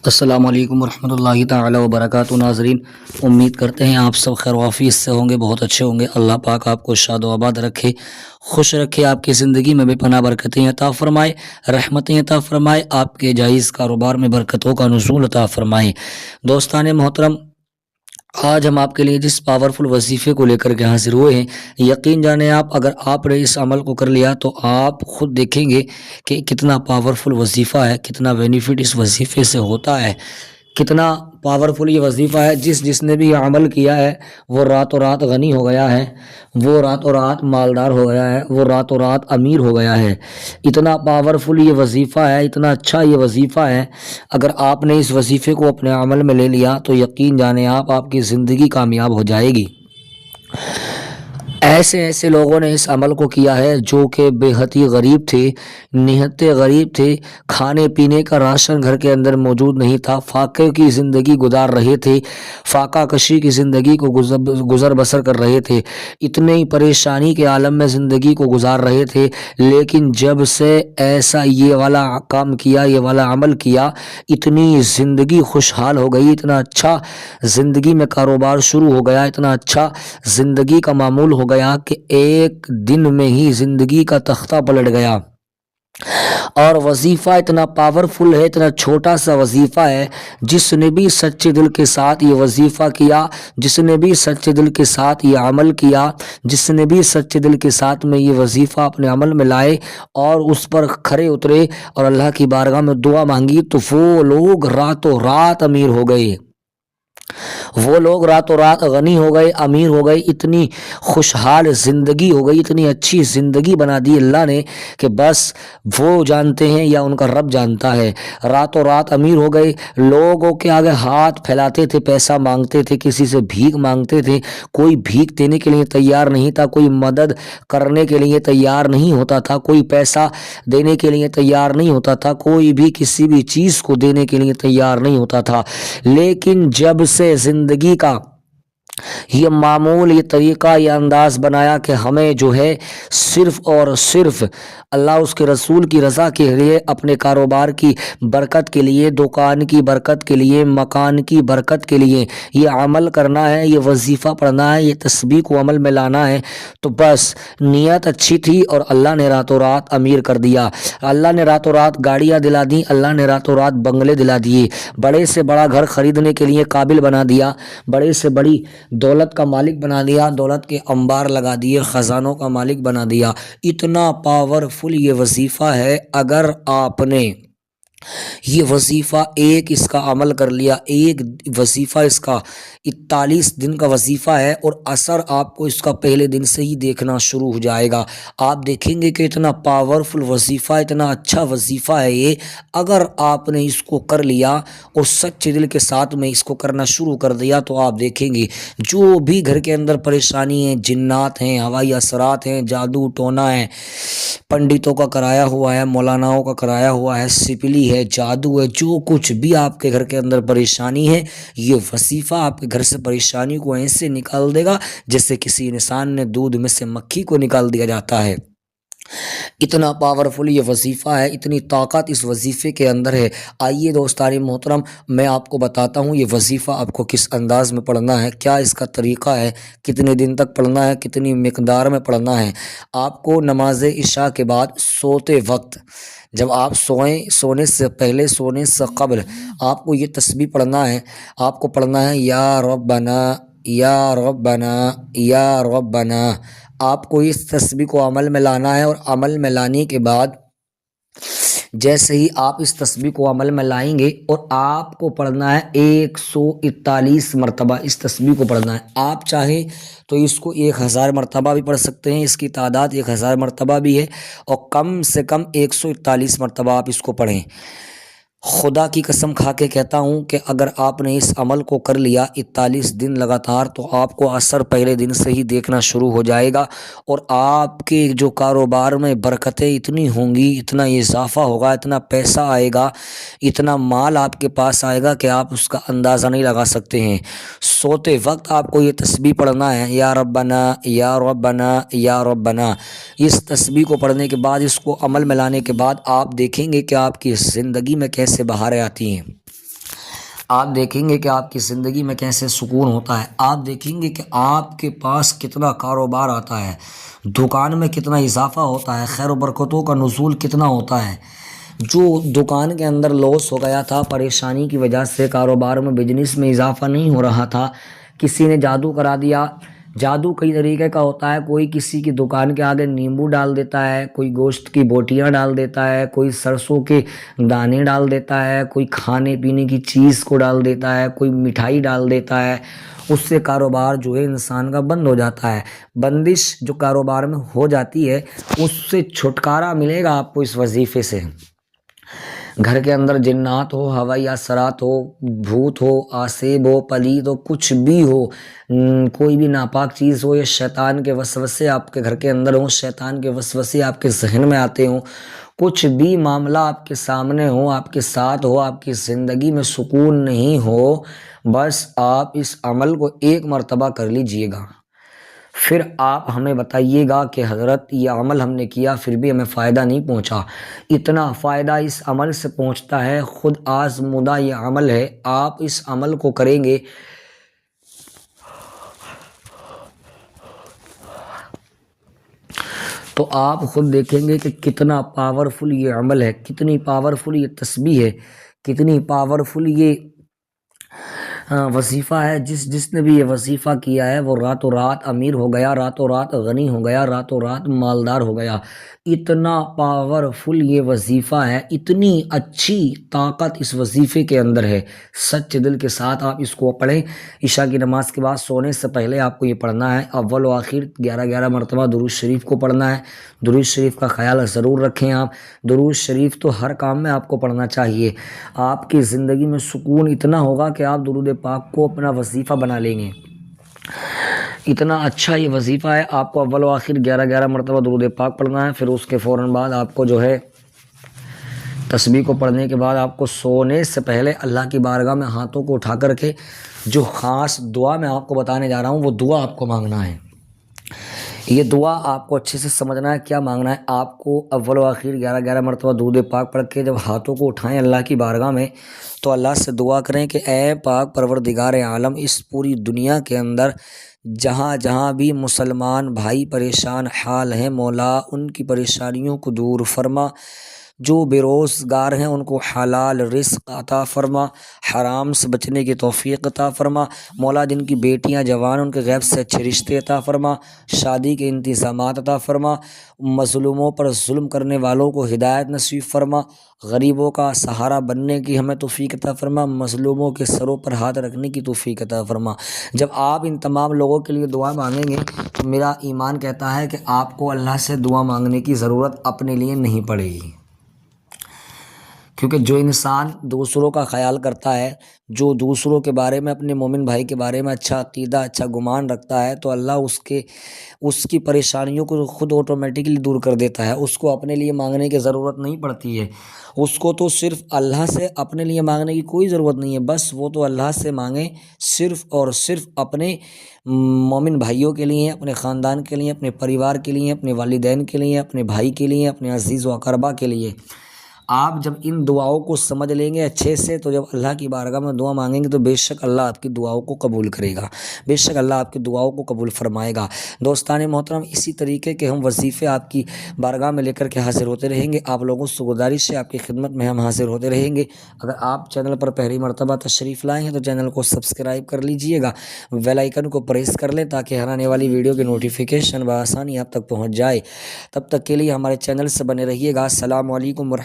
السلام علیکم ورحمۃ اللہ تعالی وبرکاتہ ناظرین، امید کرتے ہیں آپ سب خیر و عافیت سے ہوں گے، بہت اچھے ہوں گے۔ اللہ پاک آپ کو شاد و آباد رکھے، خوش رکھے، آپ کی زندگی میں بے پناہ برکتیں عطا فرمائے، رحمتیں عطا فرمائے، آپ کے جائز کاروبار میں برکتوں کا نزول عطا فرمائے۔ دوستان محترم، آج ہم آپ کے لیے جس پاورفل وظیفے کو لے کر کے حاضر ہوئے ہیں، یقین جانیں آپ اگر آپ نے اس عمل کو کر لیا تو آپ خود دیکھیں گے کہ کتنا پاورفل وظیفہ ہے، کتنا بینیفٹ اس وظیفے سے ہوتا ہے، کتنا پاورفل یہ وظیفہ ہے۔ جس نے بھی یہ عمل کیا ہے وہ راتوں رات غنی ہو گیا ہے، وہ راتوں رات مالدار ہو گیا ہے، وہ راتوں رات امیر ہو گیا ہے۔ اتنا پاورفل یہ وظیفہ ہے، اتنا اچھا یہ وظیفہ ہے۔ اگر آپ نے اس وظیفے کو اپنے عمل میں لے لیا تو یقین جانیں آپ کی زندگی کامیاب ہو جائے گی۔ ایسے لوگوں نے اس عمل کو کیا ہے جو کہ بے حد ہی غریب تھے، نہایت غریب تھے، کھانے پینے کا راشن گھر کے اندر موجود نہیں تھا، فاقے کی زندگی گزار رہے تھے، فاقہ کشی کی زندگی کو گزر بسر کر رہے تھے، اتنے ہی پریشانی کے عالم میں زندگی کو گزار رہے تھے۔ لیکن جب سے ایسا یہ والا کام کیا، یہ والا عمل کیا، اتنی زندگی خوشحال ہو گئی، اتنا اچھا زندگی میں کاروبار شروع ہو گیا، اتنا اچھا زندگی کا معمول ہو گیا کہ ایک دن میں ہی زندگی کا تختہ پلٹ گیا۔ اور وظیفہ اتنا پاورفل ہے، اتنا چھوٹا سا وظیفہ ہے، جس نے بھی سچے دل کے ساتھ یہ وظیفہ کیا، جس نے بھی سچے دل کے ساتھ یہ عمل کیا، جس نے بھی سچے دل کے ساتھ میں یہ وظیفہ اپنے عمل میں لائے اور اس پر کھرے اترے اور اللہ کی بارگاہ میں دعا مانگی، تو وہ لوگ راتوں رات امیر ہو گئے، وہ لوگ راتوں رات غنی ہو گئے، امیر ہو گئے، اتنی خوشحال زندگی ہو گئی، اتنی اچھی زندگی بنا دی اللہ نے کہ بس وہ جانتے ہیں یا ان کا رب جانتا ہے۔ راتوں رات امیر ہو گئے، لوگوں کے آگے ہاتھ پھیلاتے تھے، پیسہ مانگتے تھے، کسی سے بھیک مانگتے تھے، کوئی بھیک دینے کے لیے تیار نہیں تھا، کوئی مدد کرنے کے لیے تیار نہیں ہوتا تھا، کوئی پیسہ دینے کے لیے تیار نہیں ہوتا تھا، کوئی بھی کسی بھی چیز کو دینے کے لیے تیار نہیں ہوتا تھا۔ لیکن جب سے زندگی کا یہ معمول، یہ طریقہ، یہ انداز بنایا کہ ہمیں جو ہے صرف اور صرف اللہ اس کے رسول کی رضا کے لیے، اپنے کاروبار کی برکت کے لیے، دکان کی برکت کے لیے، مکان کی برکت کے لیے یہ عمل کرنا ہے، یہ وظیفہ پڑھنا ہے، یہ تسبیح کو عمل میں لانا ہے، تو بس نیت اچھی تھی اور اللہ نے راتوں رات امیر کر دیا، اللہ نے راتوں رات گاڑیاں دلا دی، اللہ نے راتوں رات بنگلے دلا دیے، بڑے سے بڑا گھر خریدنے کے لیے قابل بنا دیا، بڑے سے بڑی دولت کا مالک بنا دیا، دولت کے انبار لگا دیے، خزانوں کا مالک بنا دیا۔ اتنا پاورفل یہ وظیفہ ہے، اگر آپ نے یہ وظیفہ ایک اس کا عمل کر لیا، ایک وظیفہ اس کا 41 دن کا وظیفہ ہے اور اثر آپ کو اس کا پہلے دن سے ہی دیکھنا شروع ہو جائے گا۔ آپ دیکھیں گے کہ اتنا پاورفل وظیفہ، اتنا اچھا وظیفہ ہے یہ، اگر آپ نے اس کو کر لیا اور سچے دل کے ساتھ میں اس کو کرنا شروع کر دیا تو آپ دیکھیں گے جو بھی گھر کے اندر پریشانی ہے، جنات ہیں، ہوائی اثرات ہیں، جادو ٹونا ہے، پنڈتوں کا کرایا ہوا ہے، مولاناؤں کا کرایا ہوا ہے، سپلی ہے، جادو ہے، جو کچھ بھی آپ کے گھر کے اندر پریشانی ہے، یہ وظیفہ آپ کے گھر سے پریشانی کو ایسے نکال دے گا جیسے کسی انسان نے دودھ میں سے مکھی کو نکال دیا جاتا ہے۔ اتنا پاورفل یہ وظیفہ ہے، اتنی طاقت اس وظیفے کے اندر ہے۔ آئیے دوستان محترم، میں آپ کو بتاتا ہوں یہ وظیفہ آپ کو کس انداز میں پڑھنا ہے، کیا اس کا طریقہ ہے، کتنے دن تک پڑھنا ہے، کتنی مقدار میں پڑھنا ہے۔ آپ کو نماز عشاء کے بعد سوتے وقت، جب آپ سونے سے پہلے، سونے سے قبل آپ کو یہ تسبیح پڑھنا ہے۔ آپ کو پڑھنا ہے یا ربنا یا ربنا یا ربنا۔ آپ کو اس تسبیح کو عمل میں لانا ہے اور عمل میں لانے کے بعد جیسے ہی آپ اس تسبیح کو عمل میں لائیں گے اور آپ کو پڑھنا ہے 141 مرتبہ اس تسبیح کو پڑھنا ہے۔ آپ چاہیں تو اس کو 1000 مرتبہ بھی پڑھ سکتے ہیں، اس کی تعداد 1000 مرتبہ بھی ہے، اور کم سے کم 141 مرتبہ آپ اس کو پڑھیں۔ خدا کی قسم کھا کے کہتا ہوں کہ اگر آپ نے اس عمل کو کر لیا 41 دن لگاتار تو آپ کو اثر پہلے دن سے ہی دیکھنا شروع ہو جائے گا، اور آپ کے جو کاروبار میں برکتیں اتنی ہوں گی، اتنا اضافہ ہوگا، اتنا پیسہ آئے گا، اتنا مال آپ کے پاس آئے گا کہ آپ اس کا اندازہ نہیں لگا سکتے ہیں۔ سوتے وقت آپ کو یہ تسبیح پڑھنا ہے، یا ربنا یا ربنا یا ربنا۔ اس تسبیح کو پڑھنے کے بعد، اس کو عمل میں لانے کے بعد آپ دیکھیں گے کہ آپ کی زندگی میں کیسے بہاریں آتی ہیں۔ آپ دیکھیں گے کہ آپ کی زندگی میں کیسے سکون ہوتا ہے، آپ دیکھیں گے کہ آپ کے پاس کتنا کاروبار آتا ہے، دکان میں کتنا اضافہ ہوتا ہے، خیر و برکتوں کا نزول کتنا ہوتا ہے۔ جو دکان کے اندر لاس ہو گیا تھا پریشانی کی وجہ سے، کاروبار میں بزنس میں اضافہ نہیں ہو رہا تھا، کسی نے جادو کرا دیا۔ جادو کئی طریقے کا ہوتا ہے، کوئی کسی کی دکان کے آگے نیمبو ڈال دیتا ہے، کوئی گوشت کی بوٹیاں ڈال دیتا ہے، کوئی سرسوں کے دانے ڈال دیتا ہے، کوئی کھانے پینے کی چیز کو ڈال دیتا ہے، کوئی مٹھائی ڈال دیتا ہے۔ اس سے کاروبار جو ہے انسان کا بند ہو جاتا ہے۔ بندش جو کاروبار میں ہو جاتی ہے، اس سے چھٹکارا ملے گا آپ کو اس وظیفے سے۔ گھر کے اندر جنات ہو، ہوائی اثرات ہو، بھوت ہو، آسیب ہو، پلید ہو، کچھ بھی ہو، کوئی بھی ناپاک چیز ہو، یا شیطان کے وسوسے آپ کے گھر کے اندر ہوں، شیطان کے وسوسے آپ کے ذہن میں آتے ہوں، کچھ بھی معاملہ آپ کے سامنے ہو، آپ کے ساتھ ہو، آپ کی زندگی میں سکون نہیں ہو، بس آپ اس عمل کو ایک مرتبہ کر لیجئے گا، پھر آپ ہمیں بتائیے گا کہ حضرت یہ عمل ہم نے کیا پھر بھی ہمیں فائدہ نہیں پہنچا۔ اتنا فائدہ اس عمل سے پہنچتا ہے، خود آزمودہ یہ عمل ہے، آپ اس عمل کو کریں گے تو آپ خود دیکھیں گے کہ کتنا پاورفل یہ عمل ہے، کتنی پاورفل یہ تسبیح ہے، کتنی پاورفل یہ وظیفہ ہے۔ جس نے بھی یہ وظیفہ کیا ہے وہ راتوں رات امیر ہو گیا، راتوں رات غنی ہو گیا، راتوں رات مالدار ہو گیا۔ اتنا پاورفل یہ وظیفہ ہے، اتنی اچھی طاقت اس وظیفے کے اندر ہے۔ سچ دل کے ساتھ آپ اس کو پڑھیں۔ عشاء کی نماز کے بعد سونے سے پہلے آپ کو یہ پڑھنا ہے، اول و آخر 11 مرتبہ درود شریف کو پڑھنا ہے۔ درود شریف کا خیال ضرور رکھیں آپ، درود شریف تو ہر کام میں آپ کو پڑھنا چاہیے۔ آپ کی زندگی میں سکون اتنا ہوگا کہ آپ درود پاک کو اپنا وظیفہ بنا لیں گے۔ اتنا اچھا یہ وظیفہ ہے، آپ کو اول و آخر 11 مرتبہ درود پاک پڑھنا ہے، پھر اس کے فوراً بعد آپ کو جو ہے تسبیح کو پڑھنے کے بعد آپ کو سونے سے پہلے اللہ کی بارگاہ میں ہاتھوں کو اٹھا کر کے جو خاص دعا میں آپ کو بتانے جا رہا ہوں وہ دعا آپ کو مانگنا ہے۔ یہ دعا آپ کو اچھے سے سمجھنا ہے، کیا مانگنا ہے آپ کو۔ اول و آخر 11 مرتبہ درود پاک پڑھ کے جب ہاتھوں کو اٹھائیں اللہ کی بارگاہ میں تو اللہ سے دعا کریں کہ اے پاک پروردگار عالم، اس پوری دنیا کے اندر جہاں جہاں بھی مسلمان بھائی پریشان حال ہیں، مولا ان کی پریشانیوں کو دور فرما، جو بے روزگار ہیں ان کو حلال رزق عطا فرما، حرام سے بچنے کی توفیق عطا فرما، مولا جن کی بیٹیاں جوان ان کے غیب سے اچھے رشتے عطا فرما، شادی کے انتظامات عطا فرما، مظلوموں پر ظلم کرنے والوں کو ہدایت نصیب فرما، غریبوں کا سہارا بننے کی ہمیں توفیق عطا فرما، مظلوموں کے سروں پر ہاتھ رکھنے کی توفیق عطا فرما۔ جب آپ ان تمام لوگوں کے لیے دعا مانگیں گے تو میرا ایمان کہتا ہے کہ آپ کو اللہ سے دعا مانگنے کی ضرورت اپنے لیے نہیں پڑے گی، کیونکہ جو انسان دوسروں کا خیال کرتا ہے، جو دوسروں کے بارے میں اپنے مومن بھائی کے بارے میں اچھا عقیدہ اچھا گمان رکھتا ہے تو اللہ اس کی پریشانیوں کو خود آٹومیٹکلی دور کر دیتا ہے، اس کو اپنے لیے مانگنے کی ضرورت نہیں پڑتی ہے، اس کو تو صرف اللہ سے اپنے لیے مانگنے کی کوئی ضرورت نہیں ہے، بس وہ تو اللہ سے مانگیں صرف اور صرف اپنے مومن بھائیوں کے لیے، اپنے خاندان کے لیے، اپنے پریوار کے لیے، اپنے والدین کے لیے، اپنے بھائی کے لیے، اپنے عزیز و اقربا کے لیے۔ آپ جب ان دعاؤں کو سمجھ لیں گے اچھے سے تو جب اللہ کی بارگاہ میں دعا مانگیں گے تو بے شک اللہ آپ کی دعاؤں کو قبول کرے گا، بے شک اللہ آپ کی دعاؤں کو قبول فرمائے گا۔ دوستان محترم، اسی طریقے کے ہم وظیفے آپ کی بارگاہ میں لے کر کے حاضر ہوتے رہیں گے، آپ لوگوں سے گزارش ہے آپ کی خدمت میں ہم حاضر ہوتے رہیں گے۔ اگر آپ چینل پر پہلی مرتبہ تشریف لائے ہیں تو چینل کو سبسکرائب کر لیجئے گا، بیل آئیکن کو پریس کر لیں تاکہ ہر آنے والی ویڈیو کی نوٹیفیکیشن بآسانی آپ تک پہنچ جائے۔ تب تک کے لیے ہمارے چینل سے بنے رہیے گا۔ السلام علیکم ورحمۃ اللہ۔